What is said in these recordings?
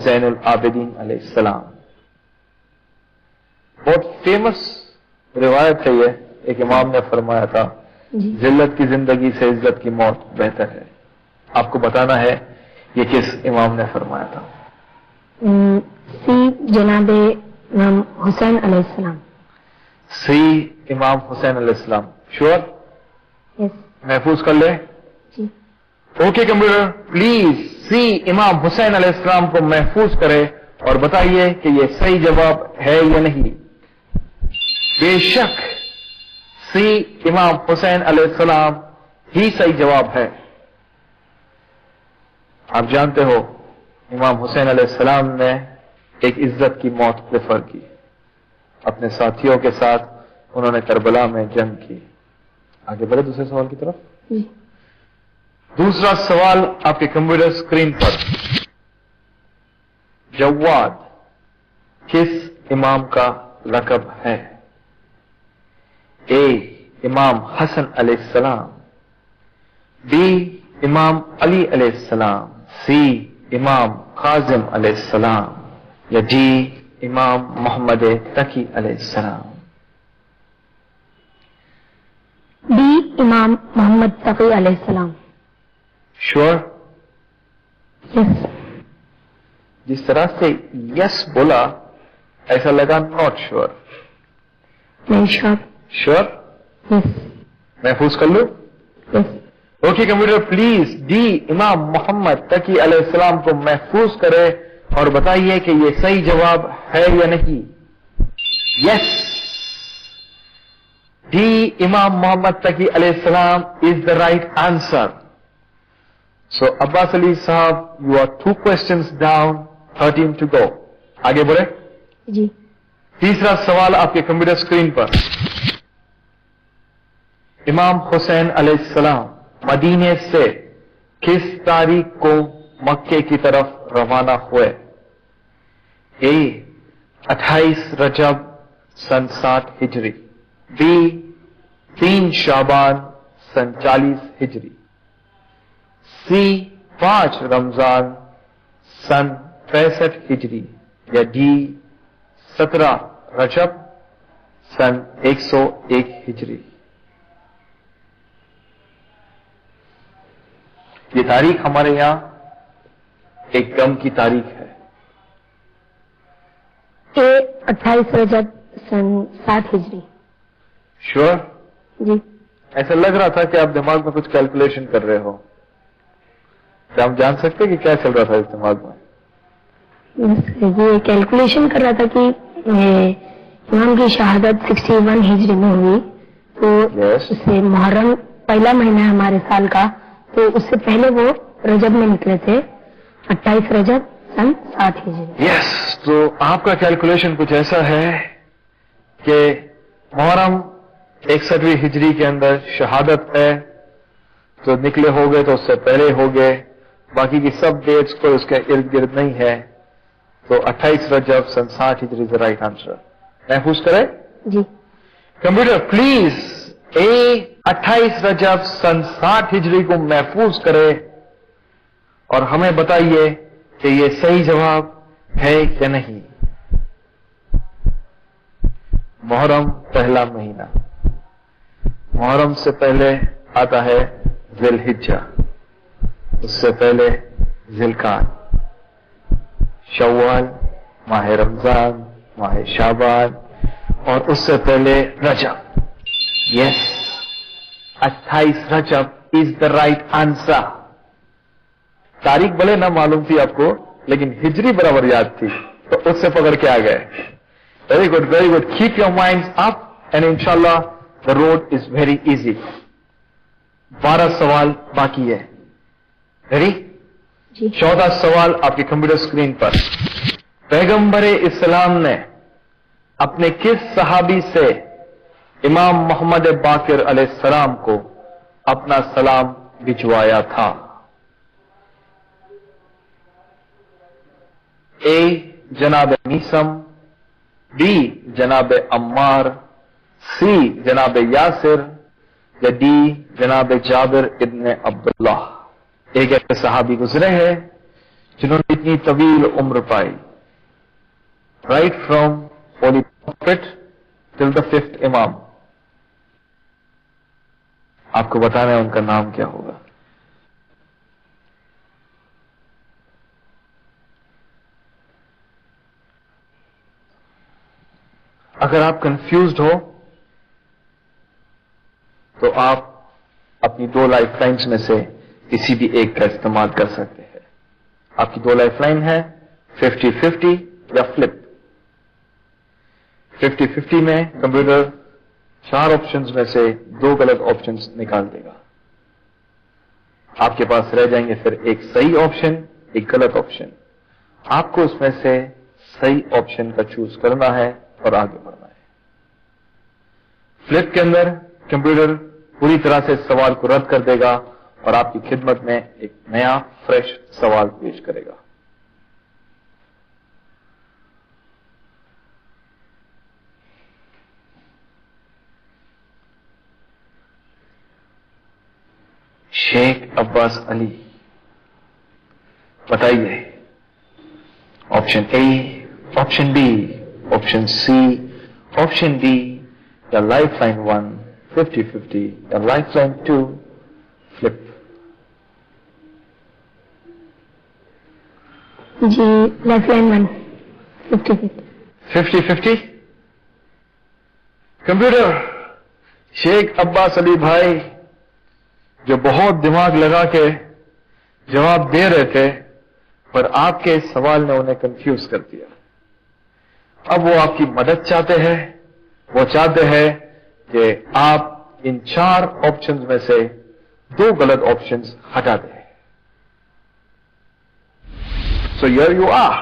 زین العابدین علیہ السلام. بہت فیمس روایت ہے یہ. ایک امام نے فرمایا تھا ذلت کی زندگی سے عزت کی موت بہتر ہے. آپ کو بتانا ہے یہ کس امام نے فرمایا تھا. سی جناب امام حسین علیہ السلام. سی امام حسین علیہ السلام. شور؟ محفوظ کر لے. اوکے کمپیوٹر پلیز سی امام حسین علیہ السلام کو محفوظ کرے اور بتائیے کہ یہ صحیح جواب ہے یا نہیں. بے شک سی امام حسین علیہ السلام ہی صحیح جواب ہے. آپ جانتے ہو امام حسین علیہ السلام نے ایک عزت کی موت پریفر کی. اپنے ساتھیوں کے ساتھ انہوں نے کربلا میں جنگ کی. آگے بڑھے دوسرے سوال کی طرف. دوسرا سوال آپ کے کمپیوٹر اسکرین پر. جواد کس امام کا لقب ہے؟ اے امام حسن علیہ السلام، بی امام علی علیہ السلام، سی امام کاظم علیہ السلام یا ڈی امام محمد تقی علیہ السلام. بی امام محمد تقی علیہ السلام. شور؟ یس. جس طرح سے یس بولا ایسا لگا ناٹ شور. نہیں شور. شور؟ یس. محفوظ کر لو. یس. اوکے کمپیوٹر پلیز ڈی امام محمد تقی علیہ السلام کو محفوظ کرے اور بتائیے کہ یہ صحیح جواب ہے یا نہیں. یس، ڈی امام محمد تقی علیہ السلام از the right answer. So Abbas Ali sahab you are 2 questions down, 13 to go. آگے بڑھے. جی. تیسرا سوال آپ کے کمپیوٹر اسکرین پر. امام حسین علیہ السلام مدینے سے کس تاریخ کو مکے کی طرف روانہ ہوئے؟ اے 28 رجب سن 60 ہجری، بی 3 شعبان سن 40 ہجری، سی 5 رمضان سن 65 ہجری یا ڈی 17 رجب سن 101 ہجری. یہ تاریخ ہمارے یہاں ایک غم کی تاریخ ہے. اے 28 رجب سن 60 ہجری. شور؟ جی. ایسا لگ رہا تھا کہ آپ دماغ میں کچھ کیلکولیشن کر رہے ہو. کیا ہم جان سکتے ہیں کہ کیا چل رہا تھا اس دماغ میں؟ یہ کیلکولیشن کر رہا تھا کہ امام کی شہادت 61 ہجری میں ہوئی تو اس سے محرم پہلا مہینہ ہے ہمارے سال کا، تو اس سے پہلے وہ رجب میں نکلے تھے 28 رجب سن 60 ہجری. یس. تو آپ کا کیلکولیشن کچھ ایسا ہے کہ محرم 61ویں ہجری کے اندر شہادت ہے تو نکلے ہو گئے تو اس سے پہلے ہو گئے، باقی کی سب ڈیٹس کو اس کے ارد گرد نہیں ہے، تو 28 رجب سن 60 ہجری از رائٹ آنسر. محفوظ کرے. جی. کمپیوٹر پلیز اے 28 رجب سن 60 ہجری کو محفوظ کرے اور ہمیں بتائیے کہ یہ صحیح جواب ہے یا نہیں. محرم پہلا مہینہ. محرم سے پہلے آتا ہے ذی الحجہ، اس سے پہلے ذی القعدہ، شوال، ماہ رمضان، ماہ شعبان اور اس سے پہلے رجب. یس، 28 رجب از دا رائٹ آنسر. تاریخ بھلے نہ معلوم تھی آپ کو لیکن ہجری برابر یاد تھی تو اس سے پکڑ کے آ گئے. Very good very good. Keep your mind up and انشاءاللہ the road is very easy. 12 سوال باقی ہے. ریڈی؟ 14 سوال آپ کے کمپیوٹر اسکرین پر. پیغمبر اسلام نے اپنے کس صحابی سے امام محمد باقر علیہ السلام کو اپنا سلام بھجوایا تھا؟ اے جناب میسم، بی جناب عمار، سی جناب یاسر یا ڈی جناب جابر ابن عبداللہ. ایک ایسے صحابی گزرے ہیں جنہوں نے اتنی इतनी तवील उम्र पाई, right from holy prophet till the 5th इमाम, आपको बताना है उनका नाम क्या होगा। अगर आप कंफ्यूज्ड हो तो आप अपनी 2 लाइफ लाइन्स में से किसी भी एक का इस्तेमाल कर सकते हैं। आपकी 2 लाइफ लाइन है 50-50 या फ्लिप। 50-50 में कंप्यूटर 4 ऑप्शंस में से 2 गलत ऑप्शंस निकाल देगा। आपके पास रह जाएंगे फिर एक सही ऑप्शन, एक गलत ऑप्शन। आपको उसमें से सही ऑप्शन का चूज करना है और आगे बढ़ना है। फ्लिप के अंदर कंप्यूटर पूरी तरह से सवाल को रद्द कर देगा और आपकी खिदमत में एक नया फ्रेश सवाल पेश करेगा। शेख अब्बास अली, बताइए option A, option B, option C, option D या लाइफ लाइन 1 50-50 या लाइफ लाइन 2 फ्लिप। जी lifeline 1 50-50। 50-50 computer Sheikh Abbas Ali भाई जो बहुत दिमाग लगा के जवाब दे रहे थे, पर आपके इस सवाल ने उन्हें कंफ्यूज कर दिया। अब वो आपकी मदद चाहते हैं। वो चाहते हैं कि आप इन 4 ऑप्शंस में से 2 गलत ऑप्शंस हटा दें। So here you are.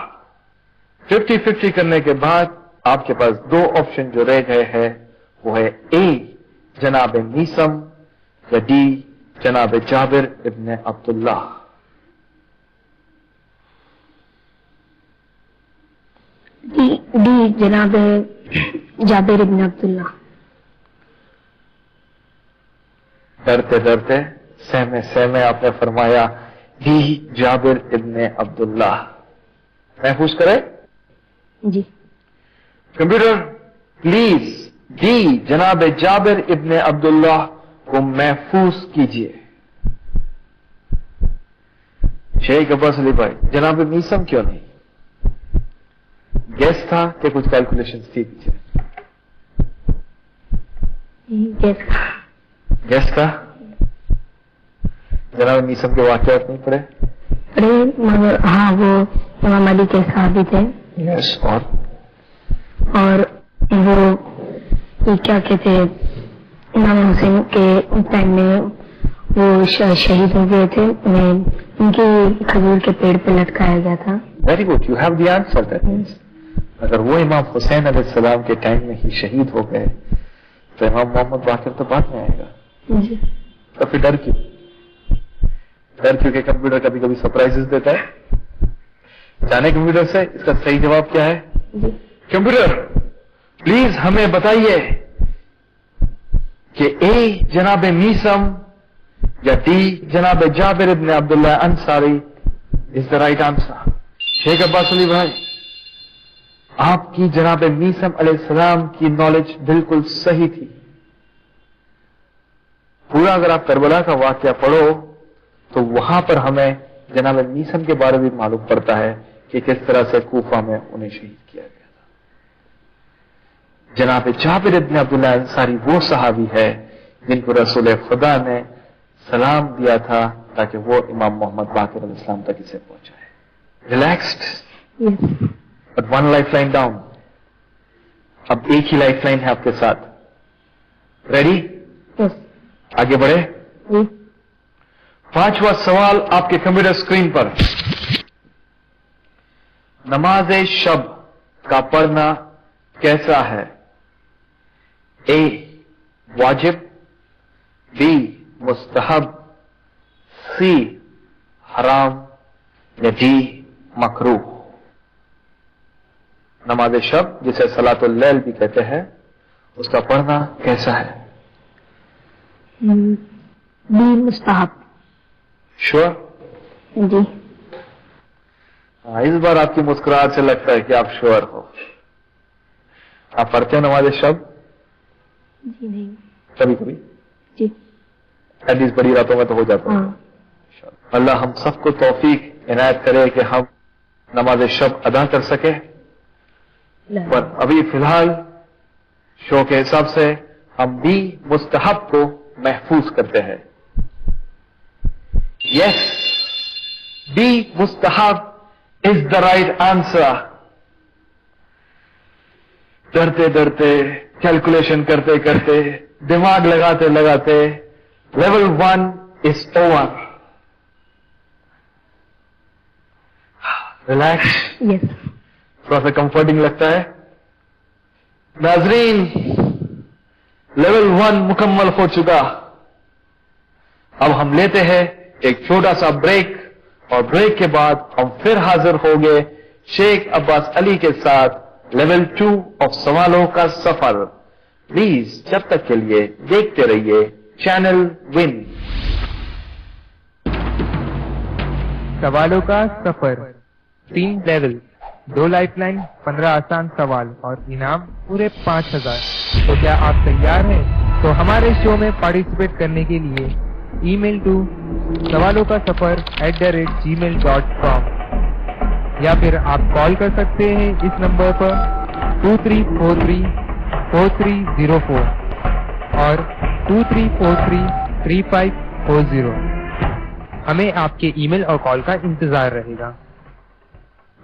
50-50 करने के बाद आपके पास 2 ऑप्शन जो रह गए हैं वो है ए जनाब मीसम या डी जनाब जाबिर इब्न अब्दुल्लाह। डी जनाब जाबिर इब्न अब्दुल्लाह। डरते डरते सहमे सहमे आपने फरमाया डी जाबिर इब्न अब्दुल्लाह। महफूज करें जी। कंप्यूटर प्लीज डी जनाब जाबिर इब्न अब्दुल्लाह को महफूज कीजिए। शेख अब्बास अली भाई जनाब मीसम क्यों नहीं? गैस था कि कुछ कैलकुलेशन थी पीछे? गैस था। जनाब मीसम के वाकयात नहीं पढ़े? पढ़े, मगर हाँ वो इमाम अली के साहबी थे। यस। और वो ये क्या कहते हैं, इमाम हुसैन के टाइम में वो शहीद हो गए थे, उन्हें उनकी खजूर के पेड़ पे लटकाया गया था। Very good, you have the answer. That means अगर वो इमाम हुसैन अलैहिस्सलाम के टाइम में ही शहीद हो गए तो इमाम मोहम्मद बाकिर तो बाद में आएगा। जी। तो फिर डर क्यों? डर क्योंकि कंप्यूटर कभी कभी सरप्राइजेस देता है। जाने कंप्यूटर से इसका सही जवाब क्या है? कंप्यूटर प्लीज हमें बताइए कि ए जनाब मीसम या डी जनाब Jabir ibn Abdullah Ansari is the right answer. Sheikh Abbas Ali भाई आपकी जनाब मीसम अलैहिस्सलाम की नॉलेज बिल्कुल सही थी। पूरा अगर आप करबला का वाकया पढ़ो तो वहां पर हमें जनाब मीसम के बारे में मालूम पड़ता है कि किस तरह से कूफा में उन्हें शहीद किया गया था। जनाब जाबिर इब्न अब्दुल्लाह अंसारी वो सहाबी है जिनको रसूल खुदा ने सलाम दिया था ताकि वो इमाम मोहम्मद बाकिर अलैहिस्सलाम तक इसे पहुंचाए। Relaxed. But 1 life line down. अब एक ही लाइफ लाइन है आपके साथ। रेडी? आगे बढ़े। 5वां सवाल आपके कंप्यूटर स्क्रीन पर। नमाज शब का पढ़ना कैसा है? ए वाजिब, बी मुस्तहब, सी हराम या डी मकरूह। नमाज शब जिसे सलातुल लैल भी कहते हैं उसका पढ़ना कैसा है? बी मुस्तहब। श्योर? जी। اس بار آپ کی مسکراہٹ سے لگتا ہے کہ آپ شور ہو. آپ پڑھتے ہیں نماز شب؟ جی نہیں. کبھی کبھی جی. ایٹ لیسٹ بڑی راتوں میں تو ہو جاتا ہے. اللہ ہم سب کو توفیق عنایت کرے کہ ہم نماز شب ادا کر سکے. پر ابھی فی الحال شو کے حساب سے ہم بھی مستحب کو محفوظ کرتے ہیں. یس، بی مستحب از دا رائٹ آنسر. ڈرتے ڈرتے کیلکولیشن کرتے کرتے دماغ لگاتے لگاتے لیول 1 از اوور. ریلیکس. یس. تھوڑا سا کمفرٹنگ لگتا ہے. ناظرین، لیول 1 مکمل ہو چکا. اب ہم لیتے ہیں ایک چھوٹا سا بریک، اور بریک کے بعد ہم پھر حاضر ہوں گے شیخ عباس علی کے ساتھ لیول 2 آف سوالوں کا سفر. پلیز جب تک کے لیے دیکھتے رہیے چینل ون. سوالوں کا سفر، 3 لیول، 2 لائف لائن، 15 آسان سوال اور انعام پورے 5000. تو کیا آپ تیار ہیں؟ تو ہمارے شو میں پارٹیسپیٹ کرنے کے لیے ای میل ٹو سوالوں کا سفر @gmail.com یا پھر آپ کال کر سکتے ہیں اس نمبر پر 23434304 اور 23433540. ہمیں آپ کے ای میل اور کال کا انتظار رہے گا.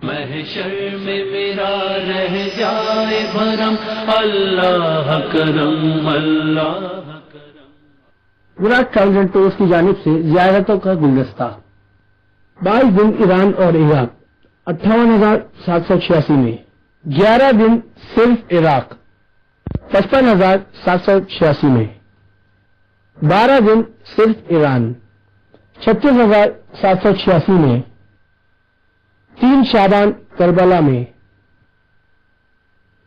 محشر میں میرا رہ جائے بھرم، اللہ کرم اللہ کرم. وراٹ ٹرائیلز اینڈ ٹورز کی جانب سے زیارتوں کا گلدستہ. 22 دن ایران اور عراق 58,786 میں. 11 دن صرف عراق 55,786 میں. 12 دن صرف ایران 36,786 میں. 3 شعبان کربلا میں.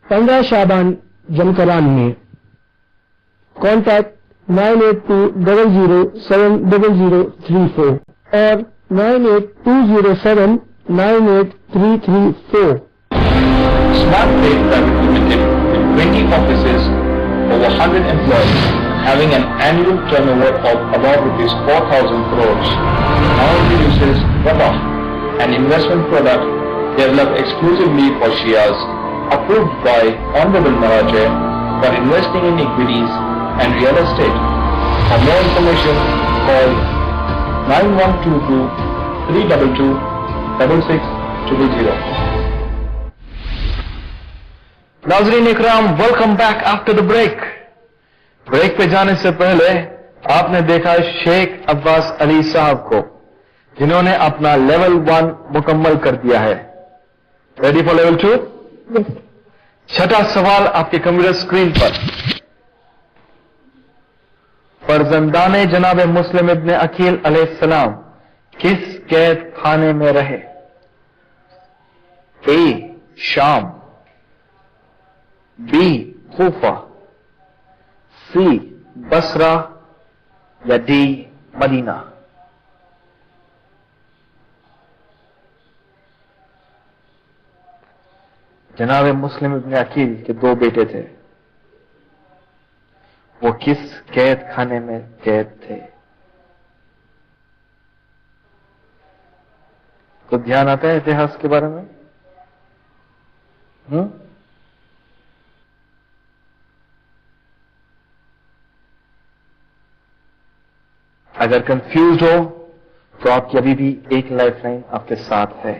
15 شعبان جمکران میں. کانٹیکٹ 9820070034 اور 9820798334. Smart Trade Private Limited, with 20 offices, over 100 employees, having an annual turnover of about ₹4,000 crores, now introduces Rabah, an investment product developed exclusively for Shias, approved by Honorable Maraja for investing in equities and real estate. For more information, call 9122-322-6600. ناظرین اکرام، welcome back after the break. Break پہ جانے سے پہلے آپ نے دیکھا شیخ عباس علی صاحب کو، جنہوں نے اپنا لیول 1 مکمل کر دیا ہے. Ready for level 2؟ چھٹا سوال آپ کے کمپیوٹر اسکرین پر. فرزندان جناب مسلم ابن عقیل علیہ السلام کس قید خانے میں رہے؟ اے شام، بی کوفہ، سی بصرہ یا ڈی مدینہ؟ جناب مسلم ابن عقیل کے 2 بیٹے تھے، وہ کس قید خانے میں قید تھے؟ تو دھیان آتا ہے اتہاس کے بارے میں؟ اگر کنفیوزڈ ہو تو آپ کی ابھی بھی ایک لائف لائن آپ کے ساتھ ہے.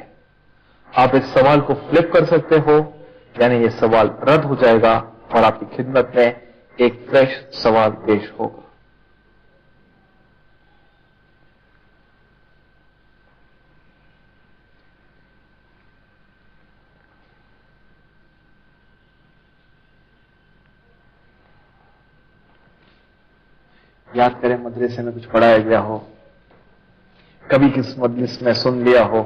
آپ اس سوال کو فلپ کر سکتے ہو، یعنی یہ سوال رد ہو جائے گا اور آپ کی خدمت میں ایک فریش سوال پیش ہوگا. یاد کریں مدرسے میں کچھ پڑھایا گیا ہو، کبھی کس مجلس میں سن لیا ہو.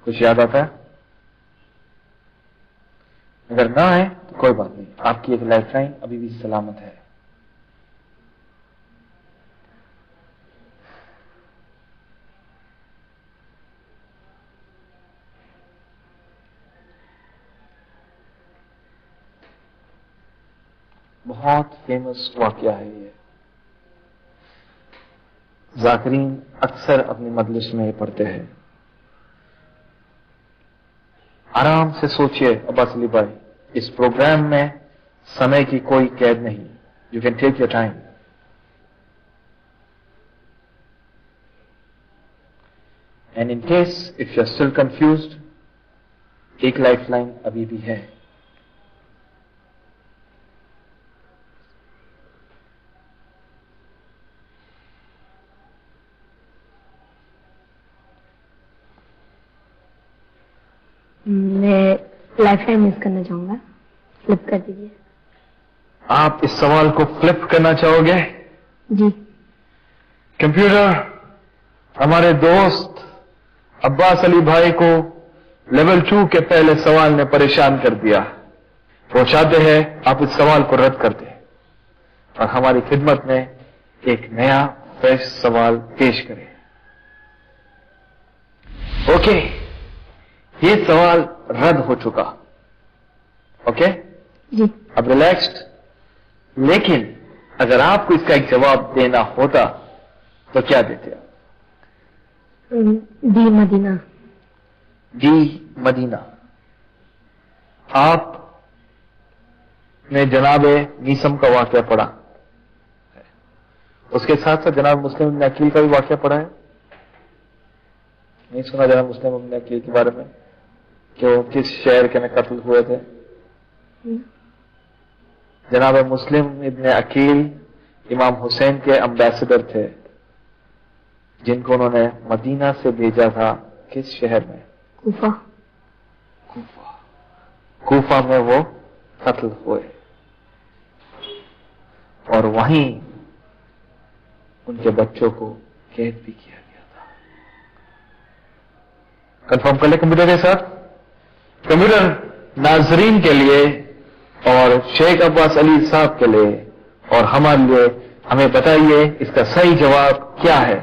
کچھ یاد آتا ہے؟ اگر نہ ہے تو کوئی بات نہیں، آپ کی ایک لائف لائن ابھی بھی سلامت ہے. بہت فیمس واقعہ ہے یہ. ذاکرین اکثر اپنی مجلس میں پڑھتے ہیں. آرام سے سوچئے عباس علی بھائی, اس پروگرام میں سمے کی کوئی قید نہیں. You can take your time. And in case if you are still confused, ایک لائف لائن ابھی بھی ہے. میں لائف لائن مس کرنا چاہوں گا. فلپ کر دیجیے. آپ اس سوال کو فلپ کرنا چاہو گے؟ جی. کمپیوٹر, ہمارے دوست عباس علی بھائی کو لیول 2 کے پہلے سوال نے پریشان کر دیا. وہ چاہتے ہیں آپ اس سوال کو رد کر دیں اور ہماری خدمت میں ایک نیا فریش سوال پیش کریں. اوکے, یہ سوال رد ہو چکا. اوکے جی. اب ریلیکسڈ. لیکن اگر آپ کو اس کا ایک جواب دینا ہوتا تو کیا دیتے آپ؟ دی مدینہ. جی مدینہ. آپ نے جناب نیسم کا واقعہ پڑھا, اس کے ساتھ ساتھ جناب مسلم ابن عقیل کا بھی واقعہ پڑھا ہے. نہیں سنا جناب مسلم ابن عقیل کے بارے میں کہ وہ کس شہر کے میں قتل ہوئے تھے؟ جناب مسلم ابن عقیل امام حسین کے امبیسڈر تھے, جن کو انہوں نے مدینہ سے بھیجا تھا. کس شہر میں؟ کوفہ. کوفہ میں وہ قتل ہوئے اور وہیں ان کے بچوں کو قید بھی کیا گیا تھا. کنفرم کر لیں کمپیوٹر کے ساتھ. کمپیوٹر ناظرین کے لیے اور شیخ عباس علی صاحب کے لیے اور ہمارے لیے ہمیں بتائیے اس کا صحیح جواب کیا ہے.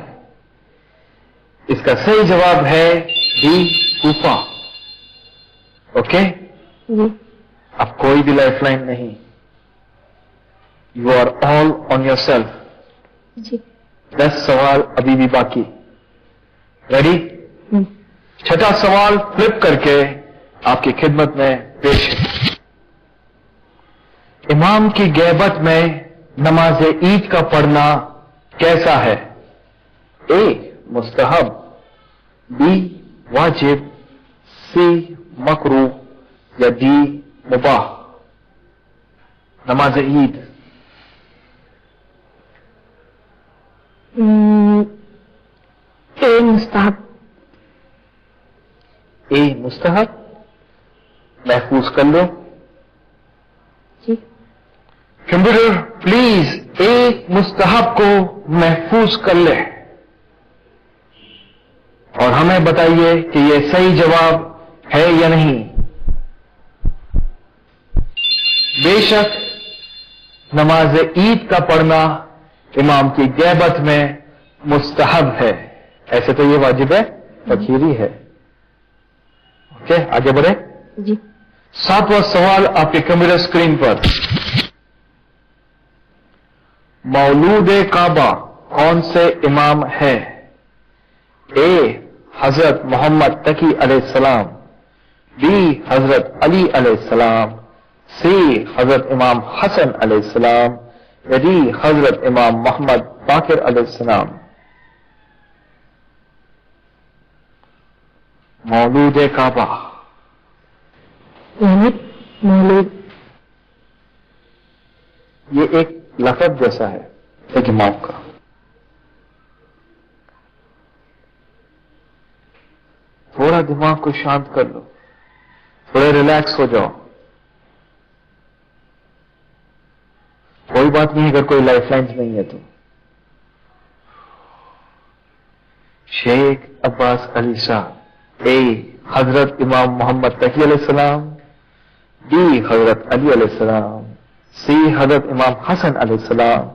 اس کا صحیح جواب ہے ڈی کوفہ. اوکے جی. اب کوئی بھی لائف لائن نہیں. You are all on your self. جی. 10 سوال ابھی بھی باقی. ریڈی؟ 6واں سوال فلپ کر کے آپ کی خدمت میں پیش ہے. امام کی غیبت میں نماز عید کا پڑھنا کیسا ہے؟ اے مستحب, بی واجب, سی مکروہ یا ڈی مباح. نماز عید. اے مستحب. اے مستحب محفوظ کر لو. جی. کمپیوٹر پلیز اے مستحب کو محفوظ کر لے اور ہمیں بتائیے کہ یہ صحیح جواب ہے یا نہیں. بے شک نماز عید کا پڑھنا امام کی غیبت میں مستحب ہے. ایسے تو یہ واجب ہے, تخیری ہے. اوکے آگے بڑھے. جی. 7واں سوال آپ کے کمپیوٹر اسکرین پر. مولود کعبہ کون سے امام ہے؟ اے حضرت محمد تقی علیہ السلام, بی حضرت علی علیہ السلام, سی حضرت امام حسن علیہ السلام یا ڈی حضرت امام محمد باقر علیہ السلام. مولود کعبہ یعنی مولود. یہ ایک لفظ جیسا ہے ایک امام کا. تھوڑا دماغ کو شانت کر لو, تھوڑے ریلیکس ہو جاؤ. کوئی بات نہیں اگر کوئی لائف لائن نہیں ہے تو. شیخ عباس علی صاحب, اے حضرت امام محمد تقی علیہ السلام, بی حضرت علی علیہ السلام, سی حضرت امام حسن علیہ السلام,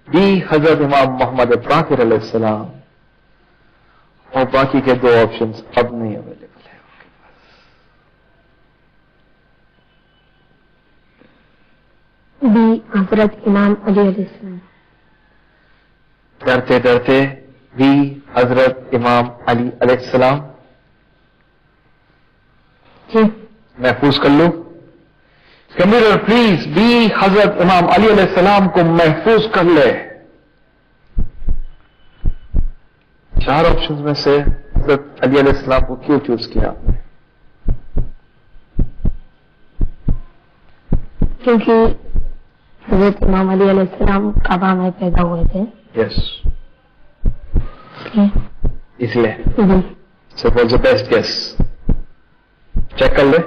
ڈی حضرت امام محمد باقر علیہ السلام. اور باقی کے 2 آپشنز اب نہیں اویلیبل ہے. बी हजरत इमाम अली अलैहिस्सलाम। डरते डरते बी हजरत इमाम अली अलैहिस्सलाम। जी। महफूज कर लो। कंप्यूटर प्लीज बी हजरत इमाम अली अलैहिस्सलाम को महफूज कर ले। 4 ऑप्शंस में से हजरत अली अलैहिस्सलाम को क्यों चूज किया आपने? क्योंकि हजरत इमाम अली अलैहिस्सलाम काबा में पैदा हुए थे। यस, इसलिए। इसलिए। जी। So was the best guess. Check कर ले।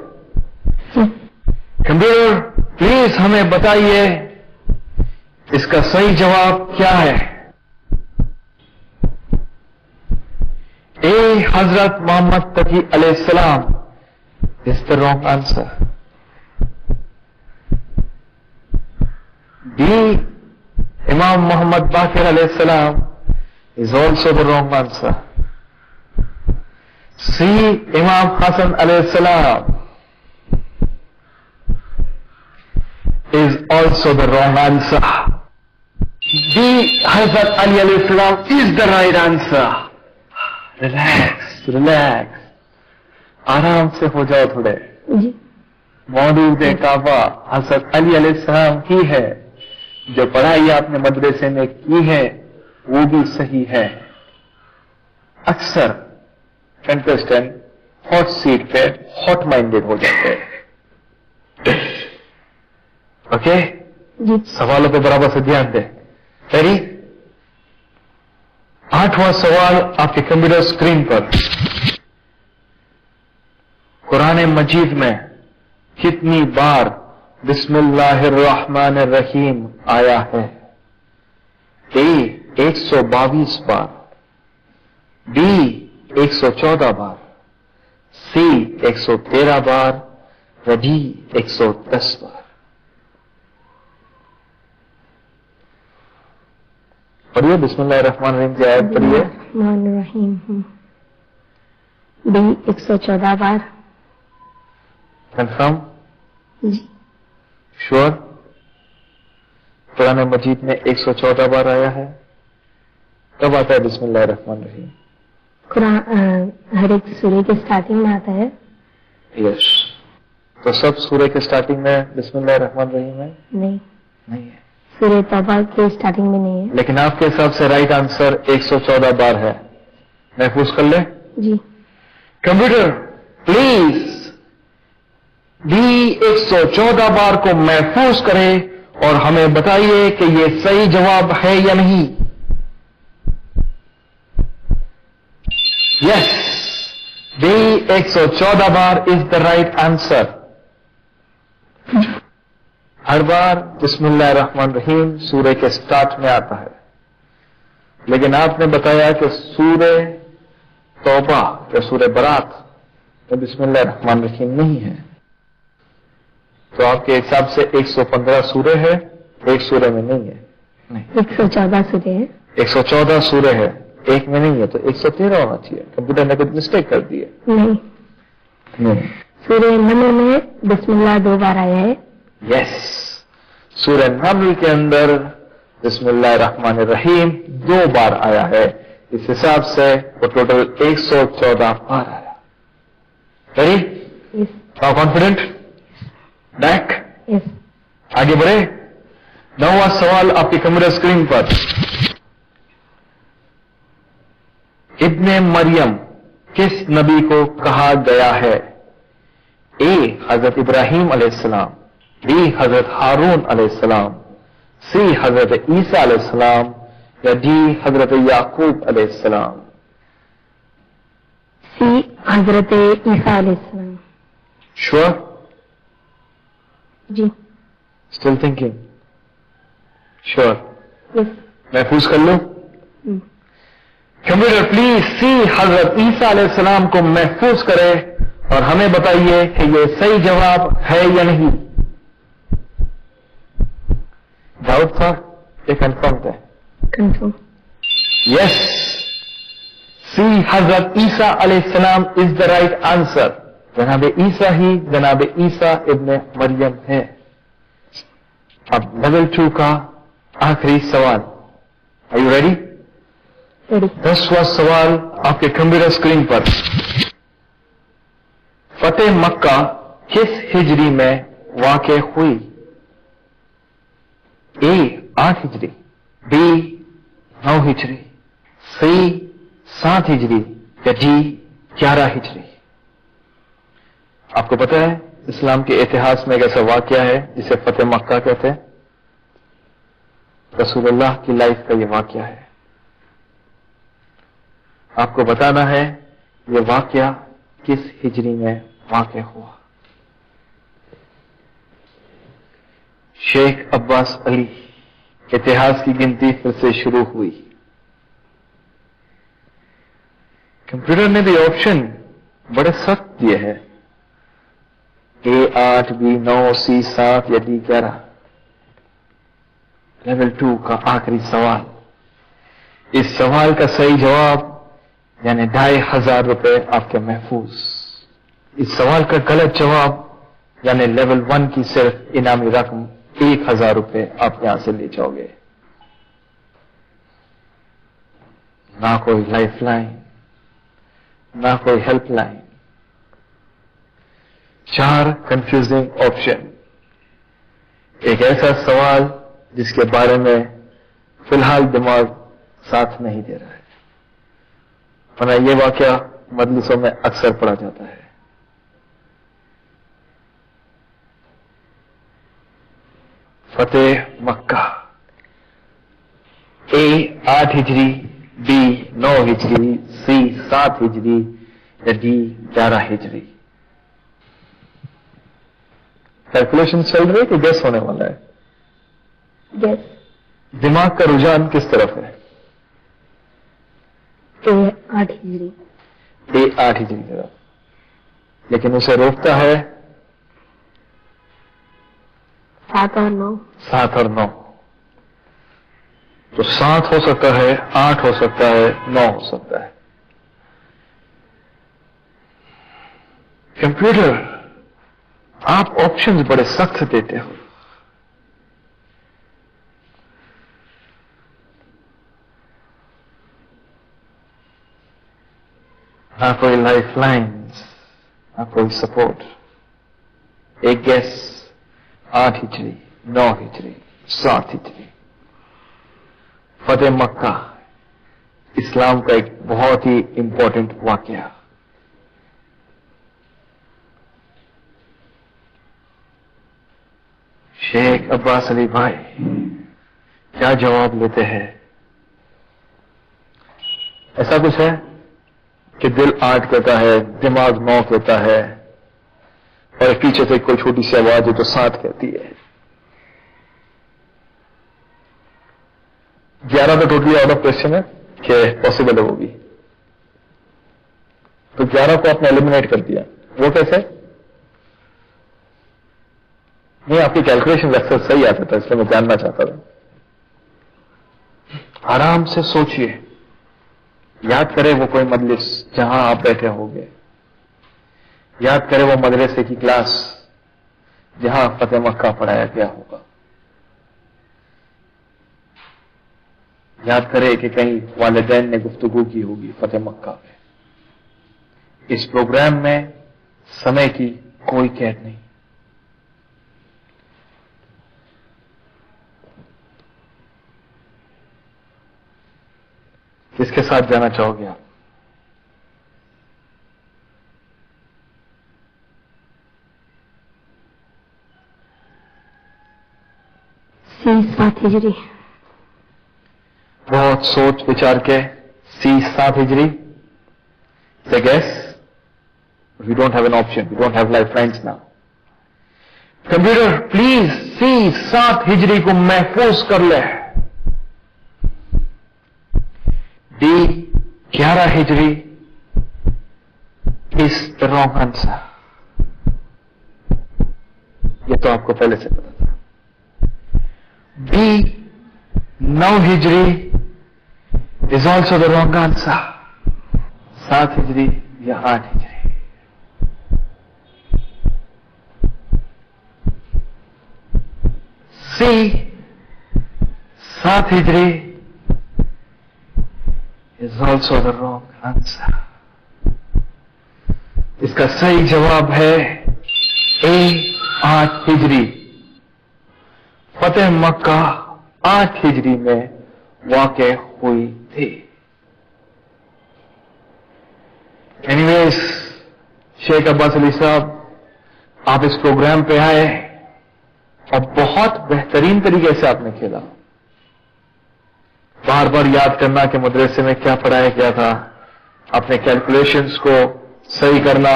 कंप्यूटर प्लीज हमें बताइए इसका सही जवाब क्या है? ए हजरत मोहम्मद तकी अलैहिस्सलाम is the wrong answer. B इमाम मोहम्मद बाकिर अलैहिस्सलाम is also the wrong answer. C इमाम हसन अलैहिस्सलाम is also the wrong answer. D. Hazrat Ali alayhi salam is the right answer. Relax, relax. आराम से हो जाओ थोड़े। जी। मौलूद काबा हजरत अली अलैहि सलाम की है। जो पढ़ाई आपने मदरसे में की है वो भी सही है। अक्सर कंटेस्टेंट हॉट सीट पे हॉट माइंडेड हो जाते हैं। ओके? जी। सवालों पे बराबर से ध्यान दें। रेडी? 8वां सवाल आपके कंप्यूटर स्क्रीन पर। कुरान मजीद में कितनी बार बिस्मिल्लाहिर्रहमानिर्रहीम आया है? ए 122 बार, बी 114 बार, सी 113 बार या डी 110 बार। पढ़िए बिस्मिल्लाहिर्रहमानिर्रहीम की आयत पढ़िए। रहमान बी 114 बार। कंफर्म? जी। श्योर? कुरान मजीद में 114 बार आया है। कब आता है बिस्मिल्लाहिर्रहमानिर्रहीम? कुरान हर एक सूरह के स्टार्टिंग में आता है। यस। तो सब सूरह के स्टार्टिंग में बिस्मिल्लाहिर्रहमानिर्रहीम है? नहीं है। सूरह तौबा के स्टार्टिंग में नहीं है। लेकिन आपके हिसाब से राइट आंसर 114 बार है। महफूज कर ले। जी। कंप्यूटर प्लीज डी 114 बार को महफूज करें और हमें बताइए कि ये सही जवाब है या नहीं। यस, डी 114 बार इज द राइट आंसर। हर बार बिस्मिल्लाहिर्रहमानिर्रहीम सूरह के स्टार्ट में आता है, लेकिन आपने बताया कि सूरह तौबा या सूरह बरात में बिस्मिल्लाहिर्रहमानिर्रहीम नहीं है। तो आपके हिसाब से 115 सूरह है, एक सूरह में नहीं है। नहीं, 114 सूरह है। 114 सूरह है, एक में नहीं है, तो 113 होना चाहिए। कंप्यूटर ने कुछ मिस्टेक कर दी है। नहीं। सूरह नमल में बिस्मिल्लाह 2 बार आया है। यस, सूरह नमल के अंदर बिस्मिल्लाहिर्रहमानिर्रहीम 2 बार आया है। इस हिसाब से वो टोटल 114 बार आया। Ready? Now confident? Back? Yes. आगे बढ़े। 9वां सवाल आपकी कंप्यूटर स्क्रीन पर। इब्ने मरियम किस नबी को कहा गया है? ए हजरत इब्राहिम अलैहिस्सलाम, बी हजरत हारून अलैहिस्सलाम, सी हजरत ईसा अलैहिस्सलाम या डी हजरत याकूब अलैहिस्सलाम। सी हजरत ईसा अलैहिस्सलाम। श्योर? जी। Still thinking? श्योर? यस। महफूज कर लो। कंप्यूटर प्लीज सी हजरत ईसा अलैहिस्सलाम को महफूज करे और हमें बताइए कि ये सही जवाब है या नहीं। डाउट था ये कंफर्म है? कंफर्म। यस, सी हजरत ईसा अलैहिस्सलाम इज द राइट आंसर। जनाब ईसा ही जनाब ईसा इब्ने मरियम है। अब लेवल 2 का आखिरी सवाल, आर यू रेडी? रेडी। 10वां सवाल आपके कंप्यूटर स्क्रीन पर। फतेह मक्का किस हिजरी में वाक़ हुई? ए 8 हिजरी, बी 9 हिजरी, सी 7 हिजरी या जी 11 हिजरी? आपको पता है इस्लाम के इतिहास में एक ऐसा वाक़या है जिसे फतेह मक्का कहते हैं। रसूलुल्लाह की लाइफ का यह वाक़या है। आपको बताना है यह वाक़या किस हिजरी में वाक़ हुआ। शेख अब्बास अली, इतिहास की गिनती फिर से शुरू हुई। कंप्यूटर ने भी ऑप्शन बड़े सख्त दिए हैं, ए 8, बी 9, सी 7 या डी 11। लेवल 2 का आखिरी सवाल। इस सवाल का सही जवाब यानी 2500 रुपए आपके महफूज। इस सवाल का गलत जवाब यानी लेवल 1 की सिर्फ इनामी रकम 1000 रुपए आप यहां से ले जाओगे। ना कोई लाइफ लाइन, ना कोई हेल्पलाइन, 4 कंफ्यूजिंग ऑप्शन, एक ऐसा सवाल जिसके बारे में फिलहाल दिमाग साथ नहीं दे रहा है, वरना यह वाकया मजलिसों में अक्सर पढ़ा जाता है। फतेह मक्का, ए 8 हिजरी, बी 9 हिजरी, सी 7 हिजरी या डी 11 हिजरी? कैलकुलेशन चल रही है कि गैस होने वाला है? गैस। दिमाग का रुझान किस तरफ है? ए 8 हिजरी। ए 8 हिजरी की तरफ, लेकिन उसे रोकता है 7 और 9। 7 और 9। तो 7 हो सकता है, 8 हो सकता है, 9 हो सकता है। कंप्यूटर, आप ऑप्शंस बड़े सख्त देते हो। ना कोई लाइफ लाइन्स, ना कोई सपोर्ट। एक गैस 8 हिजरी, 9 हिजरी, 7 हिजरी। फतेह मक्का इस्लाम का एक बहुत ही इंपॉर्टेंट वाकया। शेख अब्बास अली भाई क्या जवाब लेते हैं? ऐसा कुछ है कि दिल 8 कहता है, दिमाग 9 कहता है, और पीछे से कोई छोटी सी आवाज है तो 7 कहती है। 11 तो टोटली आउट ऑफ क्वेश्चन है कि पॉसिबल है वो भी। तो 11 को आपने एलिमिनेट कर दिया, वो कैसे? नहीं, आपकी कैलकुलेशन अक्सर सही आता था, इसलिए मैं जानना चाहता था। आराम से सोचिए, याद करें वो कोई मजलिस जहां आप बैठे होंगे, याद करें वो मदरसे की क्लास जहां फतेह मक्का पढ़ाया गया होगा, याद करें कि कहीं वालिदैन ने गुफ्तगू की होगी फतेह मक्का में। इस प्रोग्राम में समय की कोई कैद नहीं। किसके साथ जाना चाहोगे आप? सी 7 हिजरी। बहुत सोच विचार के सी 7 हिजरी से gas. We don't have an option, we don't have life lines now. Computer please see 7 हिजरी को महफूज कर ले। D 11 Hijri is the wrong answer. ये तो आपको पहले से पता था। B 9 Hijri is also the wrong answer. 7 हिजरी या 8 हिजरी? सी 7 हिजरी is also the wrong answer. इसका सही जवाब है ए 8 हिजरी। फतेह मक्का 8 हिजरी में वाक़ हुई थी। एनीवेज, शेख अब्बास अली साहब, आप इस प्रोग्राम पे आए और बहुत बेहतरीन तरीके से आपने खेला। बार बार याद करना कि मदरसे में क्या पढ़ाया गया था, अपने कैलकुलेशंस को सही करना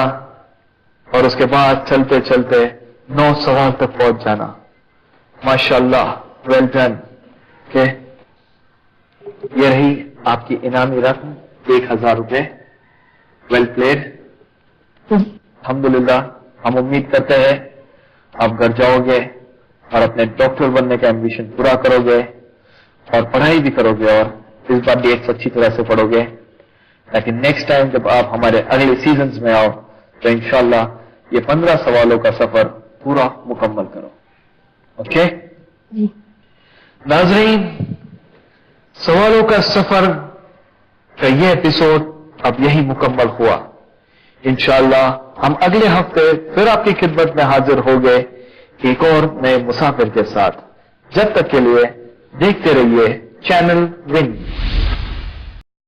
और उसके बाद चलते चलते 9 सवाल तक पहुंच जाना। माशाअल्लाह, वेल डन। के ये रही आपकी इनामी रकम 1000 रुपए। Well played. अल्हम्दुलिल्लाह, हम उम्मीद करते हैं आप घर जाओगे और अपने डॉक्टर बनने का एम्बिशन पूरा करोगे और पढ़ाई भी करोगे और इस बार डेट्स अच्छी तरह से पढ़ोगे ताकि नेक्स्ट टाइम जब आप हमारे अगले सीजन्स में आओ तो इंशाल्लाह ये 15 सवालों का सफर पूरा मुकम्मल करो। ओके जी। नाज़रीन, सवालों का सफर का ये एपिसोड अब यही मुकम्मल हुआ। इंशाल्लाह हम अगले हफ्ते फिर आपकी खिदमत में हाजिर हो गए एक और नए मुसाफिर के साथ। जब तक के लिए देखते रहिए चैनल विन।